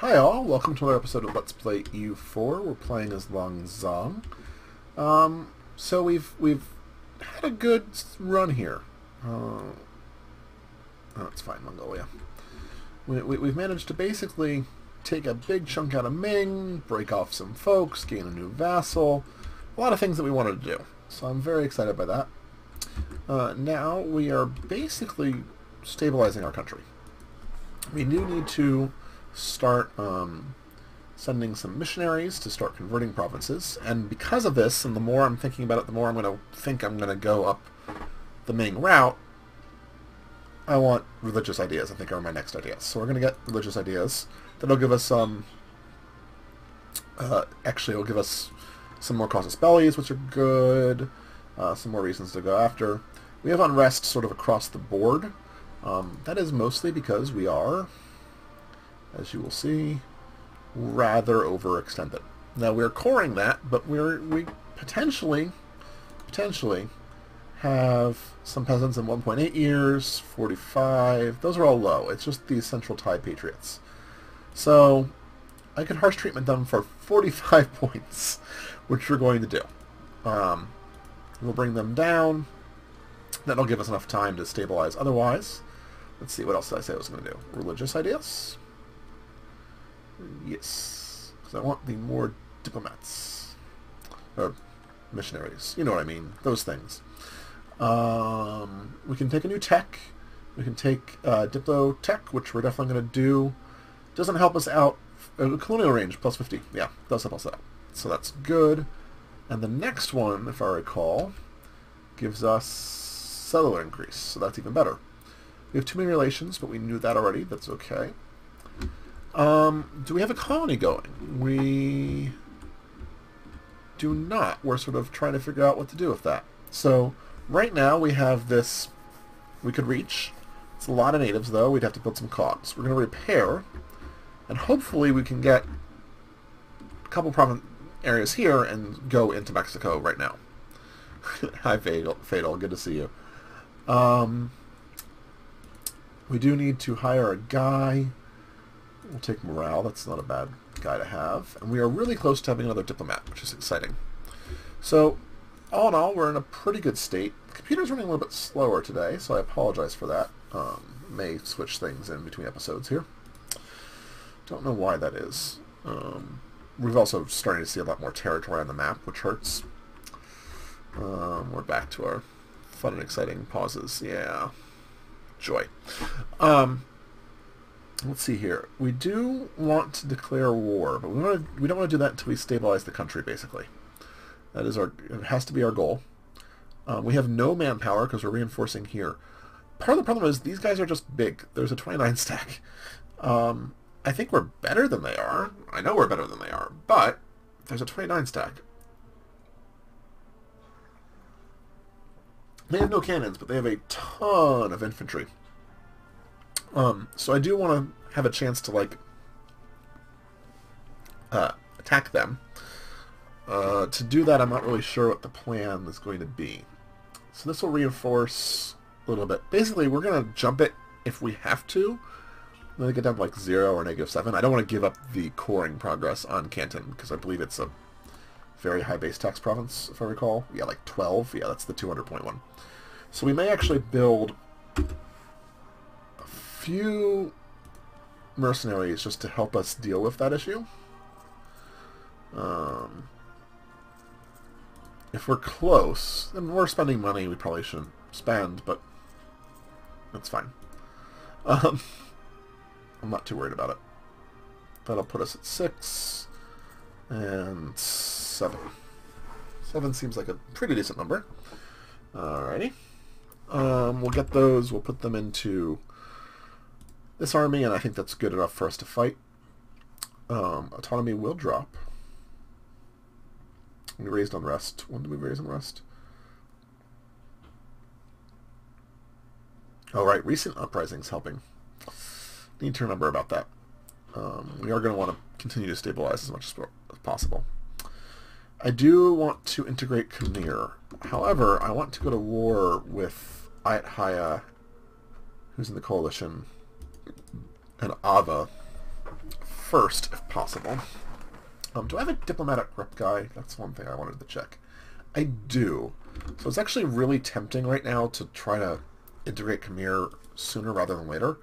Hi all, welcome to another episode of Let's Play EU4. We're playing as Lan Xang. So we've had a good run here. Oh, it's fine, Mongolia. We've managed to basically take a big chunk out of Ming, break off some folks, gain a new vassal, a lot of things that we wanted to do. So I'm very excited by that. Now we are basically stabilizing our country. We do need to start sending some missionaries to start converting provinces, and because of this, and the more I'm thinking about it, the more I'm going to think I'm going to go up the Ming route. I want religious ideas, I think, are my next ideas. So we're going to get religious ideas. That'll give us actually it'll give us some more casus bellis, which are good, some more reasons to go after. We have unrest sort of across the board. That is mostly because we are, as you will see, rather overextended. Now we're coring that, but we potentially have some peasants in 1.8 years, 45. Those are all low. It's just these Central Thai patriots. So I could harsh treatment them for 45 points, which we're going to do. We'll bring them down. That'll give us enough time to stabilize otherwise. Let's see, what else did I say I was going to do? Religious ideas? Yes. Because I want the more diplomats. Or missionaries. You know what I mean. Those things. We can take a new tech. We can take Diplo tech, which we're definitely going to do. Doesn't help us out. Colonial range, plus 50. Yeah, does help us out. So that's good. And the next one, if I recall, gives us settler increase. So that's even better. We have too many relations, but we knew that already. That's okay. Do we have a colony going? We do not. We're sort of trying to figure out what to do with that. So right now we have this we could reach. It's a lot of natives, though. We'd have to build some cogs. We're going to repair, and hopefully we can get a couple province areas here and go into Mexico right now. Hi, Fatal. Good to see you. We do need to hire a guy. We'll take morale. That's not a bad guy to have. And we are really close to having another diplomat, which is exciting. So, all in all, we're in a pretty good state. The computer's running a little bit slower today, so I apologize for that. May switch things in between episodes here. Don't know why that is. We've also started to see a lot more territory on the map, which hurts. We're back to our fun and exciting pauses. Yeah. Joy. Let's see here. We do want to declare war, but we don't want to do that until we stabilize the country, basically. That is it has to be our goal. We have no manpower because we're reinforcing here. Part of the problem is these guys are just big. There's a 29 stack. I think we're better than they are. I know we're better than they are, but there's a 29 stack. They have no cannons, but they have a ton of infantry. So I do want to have a chance to, like, attack them. To do that, I'm not really sure what the plan is going to be. So this will reinforce a little bit. Basically, we're going to jump it if we have to. Then get down to, like, 0 or -7. I don't want to give up the coring progress on Canton, because I believe it's a very high base tax province, if I recall. Yeah, like 12. Yeah, that's the 200-point one. So we may actually build a few mercenaries just to help us deal with that issue. If we're close, then we're spending money we probably shouldn't spend, but that's fine. I'm not too worried about it. That'll put us at 6 and 7. 7 seems like a pretty decent number. Alrighty. We'll get those, we'll put them into this army, and I think that's good enough for us to fight. Autonomy will drop. We raised unrest. When did we raise unrest? Oh, right. Recent uprisings helping. Need to remember about that. We are going to want to continue to stabilize as much as possible. I do want to integrate Khmer. However, I want to go to war with Ayat Haya, who's in the coalition, and Ava first, if possible. Do I have a diplomatic rep guy? That's one thing I wanted to check. I do. So it's actually really tempting right now to try to integrate Khmer sooner rather than later.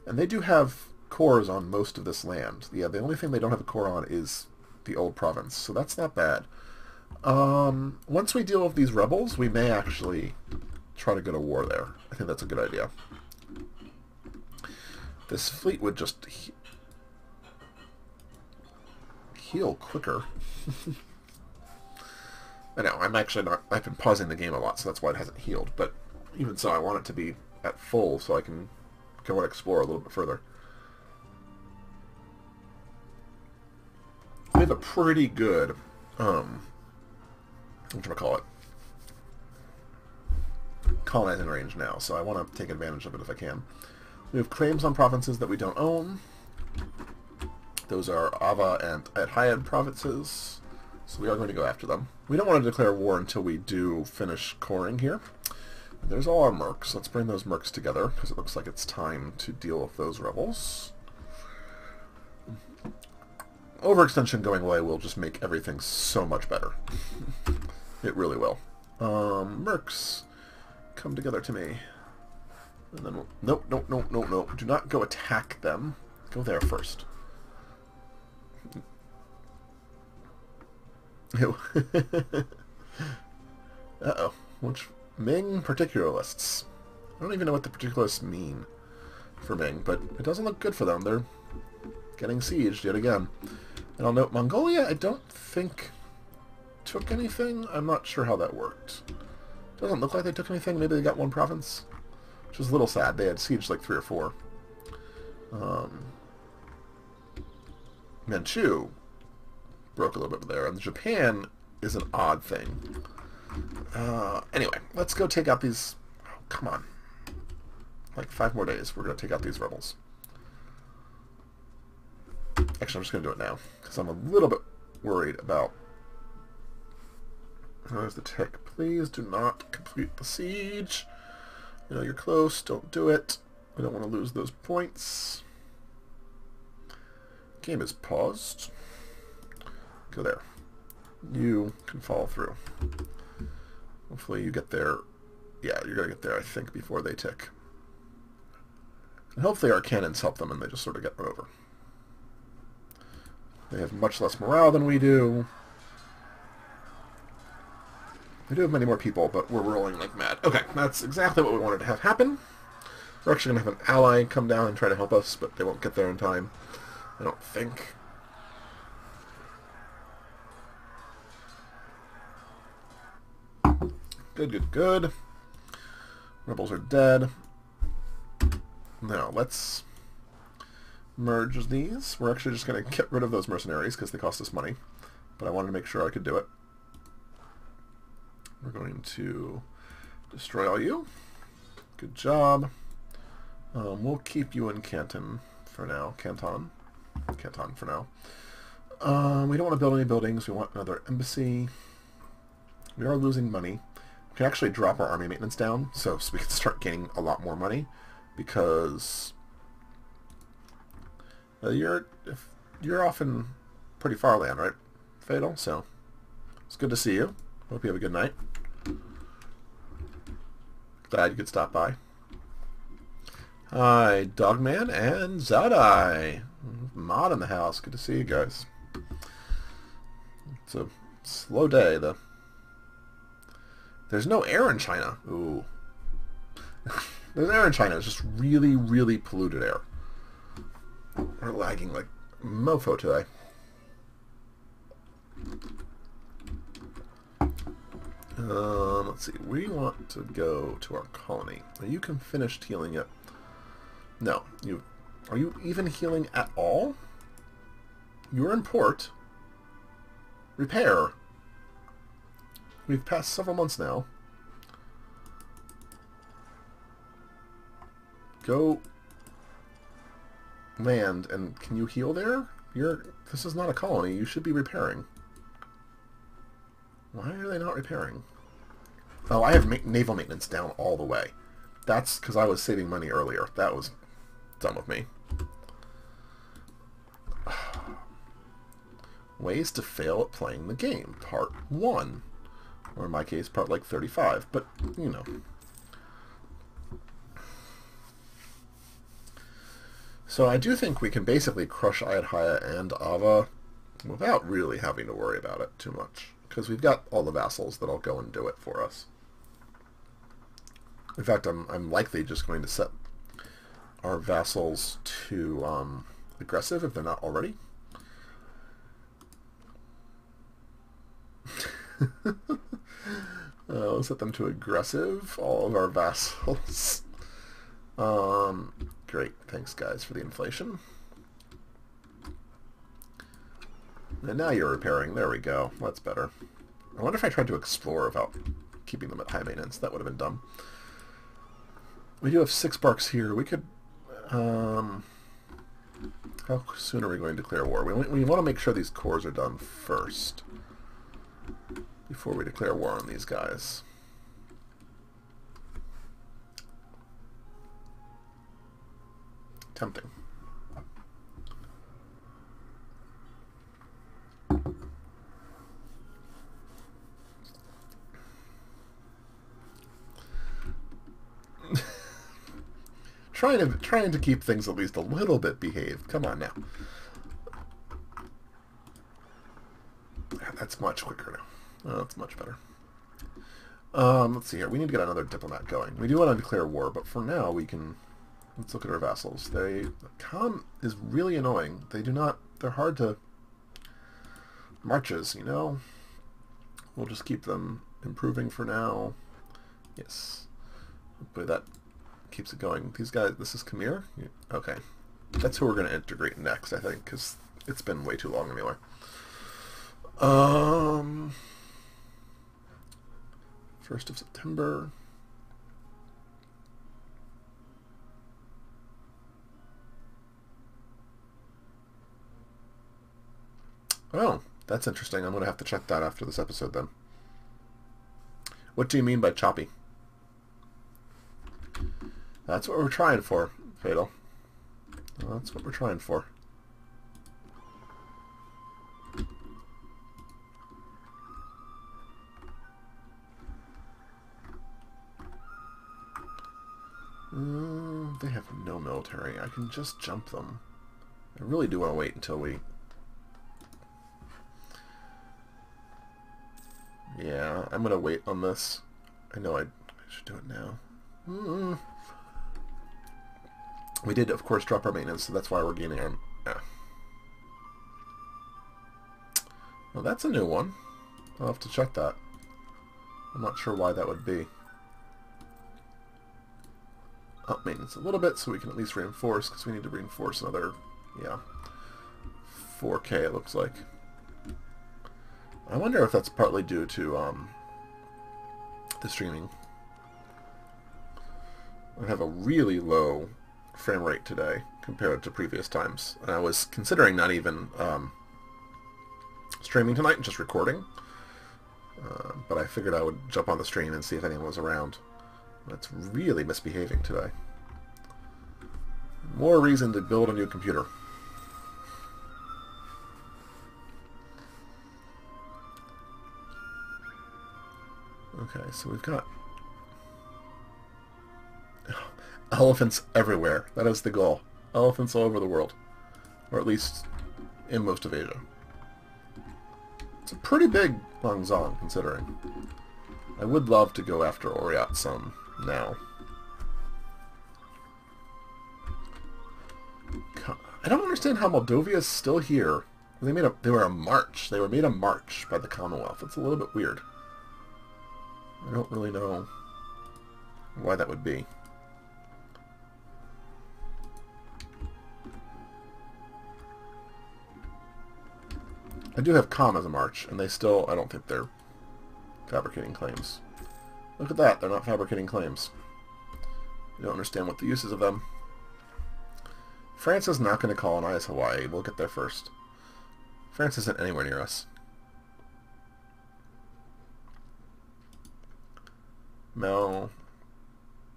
And they do have cores on most of this land. Yeah, the only thing they don't have a core on is the old province, so that's not bad. Once we deal with these rebels, we may actually try to go to war there. I think that's a good idea. This fleet would just heal quicker. I know, I'm actually not... I've been pausing the game a lot, so that's why it hasn't healed. But even so, I want it to be at full so I can go and explore a little bit further. We have a pretty good... whatchamacallit? Colonizing range now, so I want to take advantage of it if I can. We have claims on provinces that we don't own. Those are Ava and Hayad provinces, so we are going to go after them. We don't want to declare war until we do finish coring here. There's all our mercs. Let's bring those mercs together, because it looks like it's time to deal with those rebels. Overextension going away will just make everything so much better. It really will. Mercs, come together to me. And then we'll... Nope, nope, nope, nope, nope. Do not go attack them. Go there first. Ew. Uh-oh. Which... Ming particularists. I don't even know what the particularists mean for Ming, but it doesn't look good for them. They're getting sieged yet again. And I'll note Mongolia, I don't think took anything. I'm not sure how that worked. Doesn't look like they took anything. Maybe they got one province, which is a little sad. They had sieged like 3 or 4. Manchu broke a little bit there, and Japan is an odd thing. Anyway, let's go take out these... Oh, come on. Like 5 more days, we're going to take out these rebels. Actually, I'm just going to do it now, because I'm a little bit worried about... There's the tick. Please do not complete the siege. You know, you're close. Don't do it. We don't want to lose those points. Game is paused. Go there. You can follow through. Hopefully you get there. Yeah, you're going to get there, I think, before they tick. And hopefully our cannons help them and they just sort of get run over. They have much less morale than we do. We do have many more people, but we're rolling like mad. Okay, that's exactly what we wanted to have happen. We're actually going to have an ally come down and try to help us, but they won't get there in time, I don't think. Good, good, good. Rebels are dead. Now, let's merge these. We're actually just going to get rid of those mercenaries because they cost us money. But I wanted to make sure I could do it. We're going to destroy all you. Good job. We'll keep you in Canton for now. Canton for now. We don't want to build any buildings. We want another embassy. We are losing money. We can actually drop our army maintenance down so we can start gaining a lot more money, because you're often pretty far land, right, Fatal? So it's good to see you. Hope you have a good night. Glad you could stop by. Hi, Dogman and Zadai. Mod in the house. Good to see you guys. It's a slow day, though. There's no air in China. Ooh. There's air in China. It's just really, really polluted air. We're lagging like mofo today. Let's see. We want to go to our colony. Now, you can finish healing it. No. Are you even healing at all? You're in port. Repair. We've passed several months now. Go land, and can you heal there? This is not a colony. You should be repairing. Why are they not repairing? Oh, I have naval maintenance down all the way. That's because I was saving money earlier. That was dumb of me. Ways to fail at playing the game, part 1. Or in my case, part like 35, but, you know. So I do think we can basically crush Ayutthaya and Ava without really having to worry about it too much, because we've got all the vassals that'll go and do it for us. In fact, I'm likely just going to set our vassals to aggressive if they're not already. We'll set them to aggressive, all of our vassals. Great, thanks guys for the inflation. And now you're repairing, there we go, that's better. I wonder if I tried to explore without keeping them at high maintenance, that would have been dumb. We do have 6 barks here, we could, how soon are we going to declare war? We want to make sure these cores are done first, before we declare war on these guys. Tempting. Trying to keep things at least a little bit behaved. Come on now. That's much quicker now. Oh, that's much better. Let's see here. We need to get another diplomat going. We do want to declare war, but for now we can... Let's look at our vassals. Com is really annoying. They're hard to... Marches, you know? We'll just keep them improving for now. Yes. Hopefully that keeps it going. These guys, this is Khmer? Yeah. Okay. That's who we're going to integrate next, I think, because it's been way too long anyway. 1st of September. Oh, that's interesting. I'm going to have to check that after this episode then. What do you mean by choppy? That's what we're trying for, Fatal. That's what we're trying for. They have no military. I can just jump them. I really do want to wait until we... Yeah, I'm going to wait on this. I know I should do it now. We did, of course, drop our maintenance, so that's why we're gaining our... Yeah. Well, that's a new one. I'll have to check that. I'm not sure why that would be. Up maintenance a little bit so we can at least reinforce, because we need to reinforce another, yeah, 4K it looks like. I wonder if that's partly due to the streaming. I have a really low frame rate today compared to previous times, and I was considering not even streaming tonight and just recording, but I figured I would jump on the stream and see if anyone was around. That's really misbehaving today. More reason to build a new computer. Okay, so we've got elephants everywhere. That is the goal. Elephants all over the world. Or at least in most of Asia. It's a pretty big Lan Xang, considering. I would love to go after Oryat some now. I don't understand how Moldovia is still here. They were a march. They were made a march by the Commonwealth. It's a little bit weird. I don't really know why that would be. I do have Com as a march, and they still, I don't think they're fabricating claims. Look at that, they're not fabricating claims. You don't understand what the use is of them. France is not going to colonize Hawaii. We'll get there first. France isn't anywhere near us. Mel,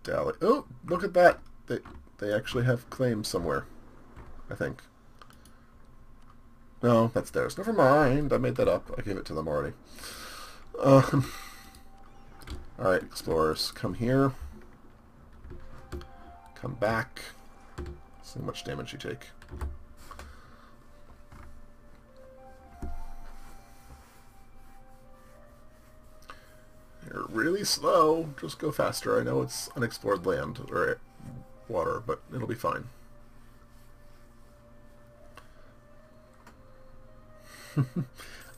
Dali. Oh, look at that. They actually have claims somewhere, I think. No, that's theirs. Never mind. I made that up. I gave it to them already. Um, Alright, explorers. Come here. Come back. See how much damage you take. You're really slow. Just go faster. I know it's unexplored land or water, but it'll be fine.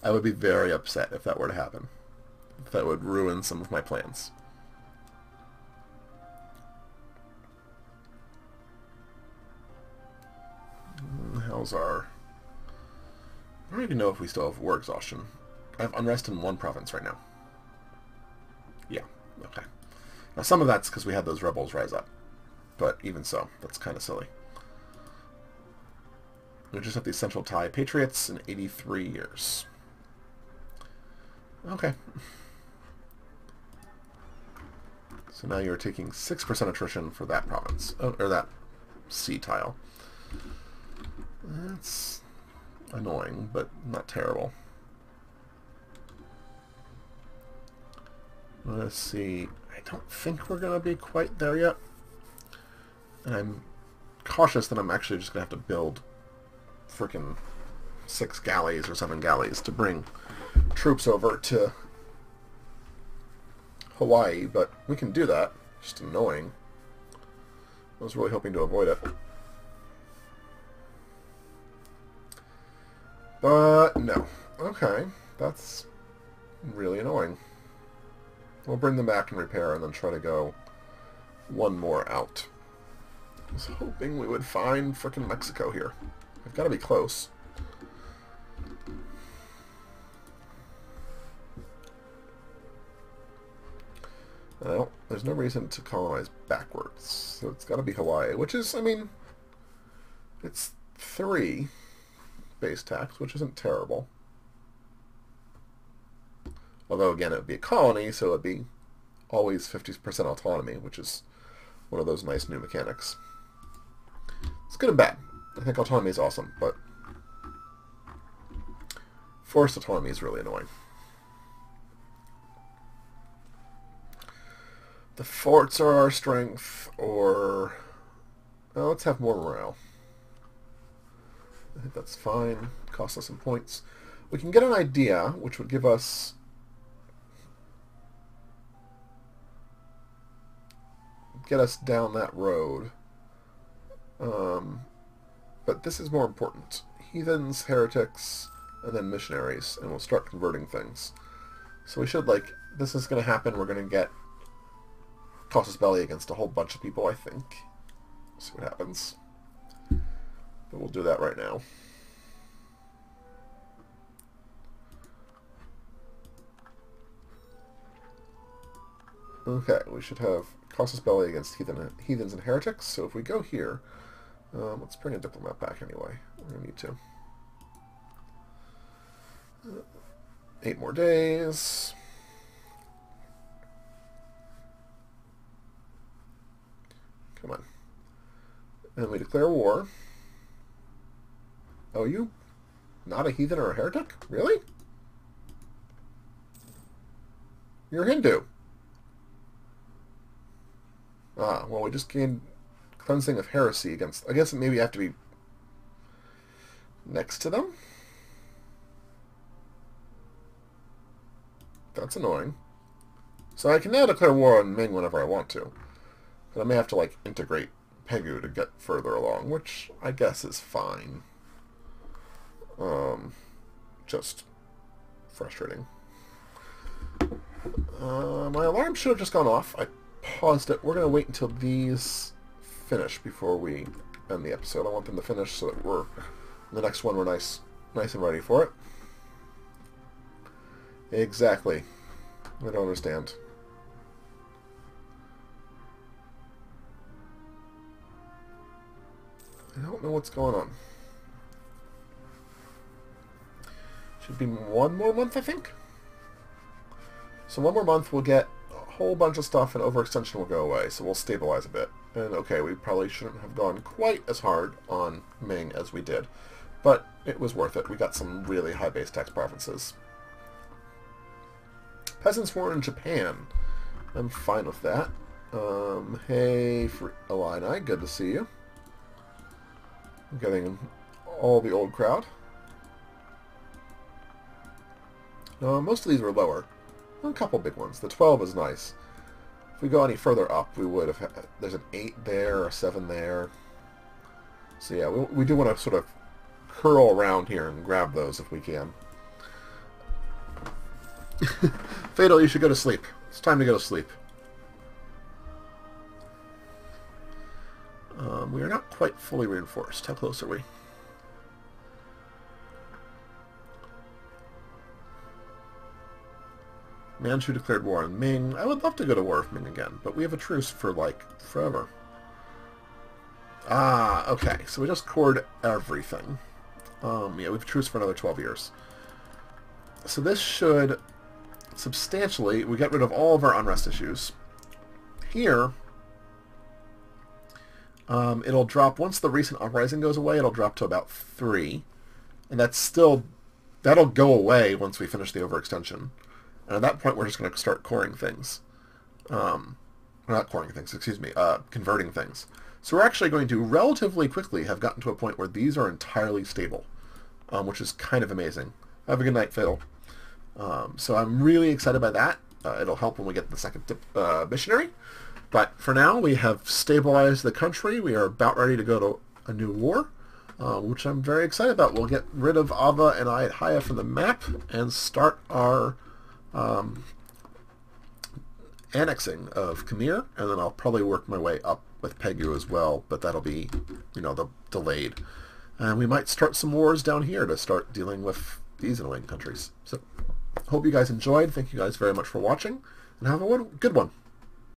I would be very upset if that were to happen. That would ruin some of my plans. How's our... I don't even know if we still have war exhaustion. I have unrest in one province right now. Yeah, okay. Now some of that's because we had those rebels rise up. But even so, that's kind of silly. We just have these Central Thai Patriots in 83 years. Okay. So now you're taking 6% attrition for that province. Oh, or that sea tile. That's annoying, but not terrible. Let's see. I don't think we're going to be quite there yet. And I'm cautious that I'm actually just going to have to build frickin' 6 galleys or 7 galleys to bring troops over to Hawaii, but we can do that. Just annoying. I was really hoping to avoid it. But no. Okay, that's really annoying. We'll bring them back and repair and then try to go one more out. I was hoping we would find frickin' Mexico here. I've got to be close. Well, there's no reason to colonize backwards. So it's got to be Hawaii, which is, I mean, it's 3 base tax, which isn't terrible. Although, again, it would be a colony, so it would be always 50% autonomy, which is one of those nice new mechanics. It's good and bad. I think autonomy is awesome, but forced autonomy is really annoying. The forts are our strength, or... Well, let's have more morale. I think that's fine. Costs us some points. We can get an idea, which would give us... get us down that road. But this is more important. Heathens, heretics, and then missionaries, and we'll start converting things. So we should, like, this is going to happen. We're going to get casus belli against a whole bunch of people, I think. See what happens. But we'll do that right now. Okay, we should have casus belli against heathens and heretics. So if we go here, let's bring a diplomat back anyway. We're going to need to. 8 more days. Come on. And we declare war. Oh, you not a heathen or a heretic? Really? You're Hindu. Ah, well, we just gained cleansing of heresy against... I guess maybe you have to be next to them? That's annoying. So I can now declare war on Ming whenever I want to. But I may have to, like, integrate Pegu to get further along, which I guess is fine. Just frustrating. My alarm should have just gone off. I paused it. We're going to wait until these finish before we end the episode. I want them to finish so that we're... the next one we're nice and ready for it. Exactly. I don't understand. I don't know what's going on. Should be 1 more month, I think. So 1 more month, we'll get a whole bunch of stuff, and overextension will go away, so we'll stabilize a bit. And okay, we probably shouldn't have gone quite as hard on Ming as we did, but it was worth it. We got some really high base tax provinces. Peasants war in Japan. I'm fine with that. Hey, Free Illini, good to see you. I'm getting all the old crowd. Most of these were lower. A couple big ones. The 12 is nice. If we go any further up, we would have had... There's an 8 there, a 7 there. So yeah, we do want to sort of curl around here and grab those if we can. Fatal, you should go to sleep. It's time to go to sleep. We are not quite fully reinforced. How close are we? Manchu declared war on Ming. I would love to go to war with Ming again, but we have a truce for, like, forever. Ah, okay. So we just cored everything. Yeah, we have a truce for another 12 years. So this should substantially... We get rid of all of our unrest issues. Here, it'll drop... Once the recent uprising goes away, it'll drop to about 3. And that's still... That'll go away once we finish the overextension. And at that point, we're just going to start coring things. Not coring things, excuse me. Converting things. So we're actually going to relatively quickly have gotten to a point where these are entirely stable, which is kind of amazing. Have a good night, Phil. So I'm really excited by that. It'll help when we get the second missionary. But for now, we have stabilized the country. We are about ready to go to a new war, which I'm very excited about. We'll get rid of Ava and Ayat Haya from the map and start our annexing of Khmer, and then I'll probably work my way up with Pegu as well, but that'll be, delayed. And we might start some wars down here to start dealing with these annoying countries. So, hope you guys enjoyed. Thank you guys very much for watching, and have a good one.